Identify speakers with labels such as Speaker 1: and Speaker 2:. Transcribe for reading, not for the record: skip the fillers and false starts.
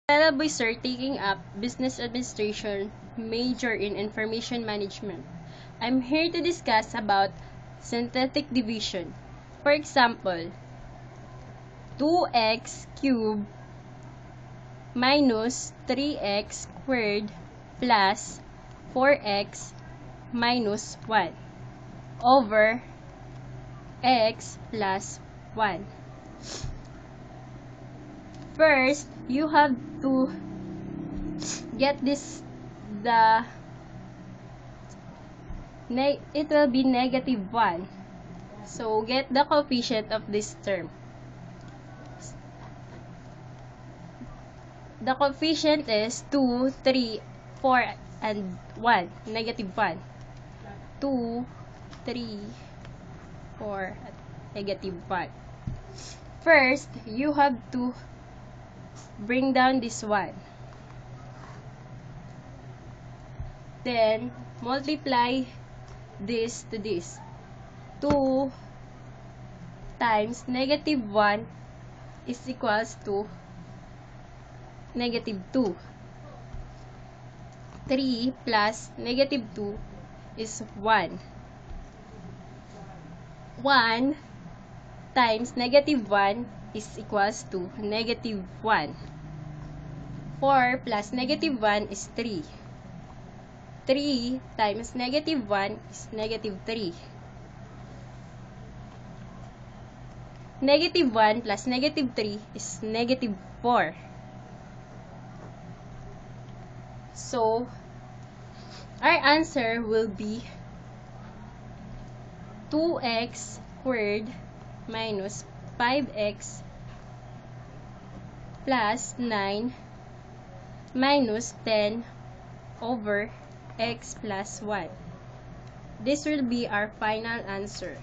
Speaker 1: Stella Boy Sir taking up Business Administration major in Information Management. I'm here to discuss about synthetic division. For example, 2x cubed minus 3x squared plus 4x minus 1 over x plus 1. First, you have to get this, it will be negative 1. So, get the coefficient of this term. The coefficient is 2, 3, 4, and 1. Negative 1. 2, 3, 4, at negative 1. First, you have to bring down this 1. Then, multiply this to this. 2 times negative 1 is equals to negative 2. 3 plus negative 2 is 1. 1 times negative 1 is equals to negative 1. 4 plus negative 1 is 3. 3 times negative 1 is negative 3. Negative 1 plus negative 3 is negative 4. So, our answer will be 2x squared minus 5x plus 9 minus 10 over x plus 1. This will be our final answer.